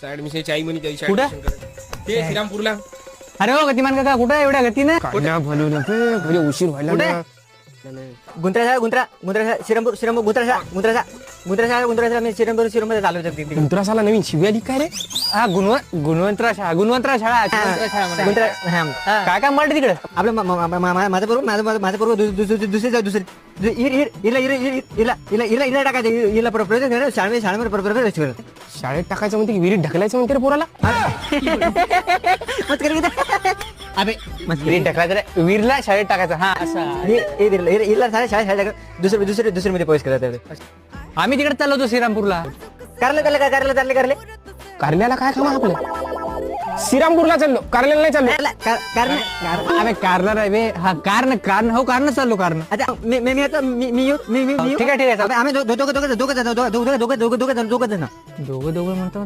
ऍडमिशनची आई म्हणे त्याची कुठं? admission करायला. ते श्रीरामपूरला. अरे हो गतिमान काका कुठं आहे एवढ्या गतीनं? काय भलवलं म्हणजे उशीर व्हायला कुठे? ना. गुंत्रा श्रीरामपूर श्रीरामपूर गुंत्रा मी श्रीरामपूर चालू शकते गुंतरासाला नवीन शिव्या आली काय रे? हा गुणवंतराव शाळा काय काय म्हणते तिकडे आपलं माझं बरोबर दुसरे हिला टाकायचं हिला शाळेमध्ये शाळेत टाकायचं म्हणते की विहिरीत ढकलायचं म्हणते रे पोराला. अबे विहिरीत टाकायचं रे वीरला शाळेत टाकायचं हा असं शाळेत दुसरे मध्ये प्रवेश करायचा आम्ही तिकडे चाललो होतो श्रीरामपूरला कारले कारल्याला काय काम आहे आपलं? श्रीरामपूरला चाललो, कारल्याला नाही चाललो. अबे कारला रे हा कारण हो कारण चाललो कारण अच्छा मी ठीक आहे आम्ही दोघं म्हणतो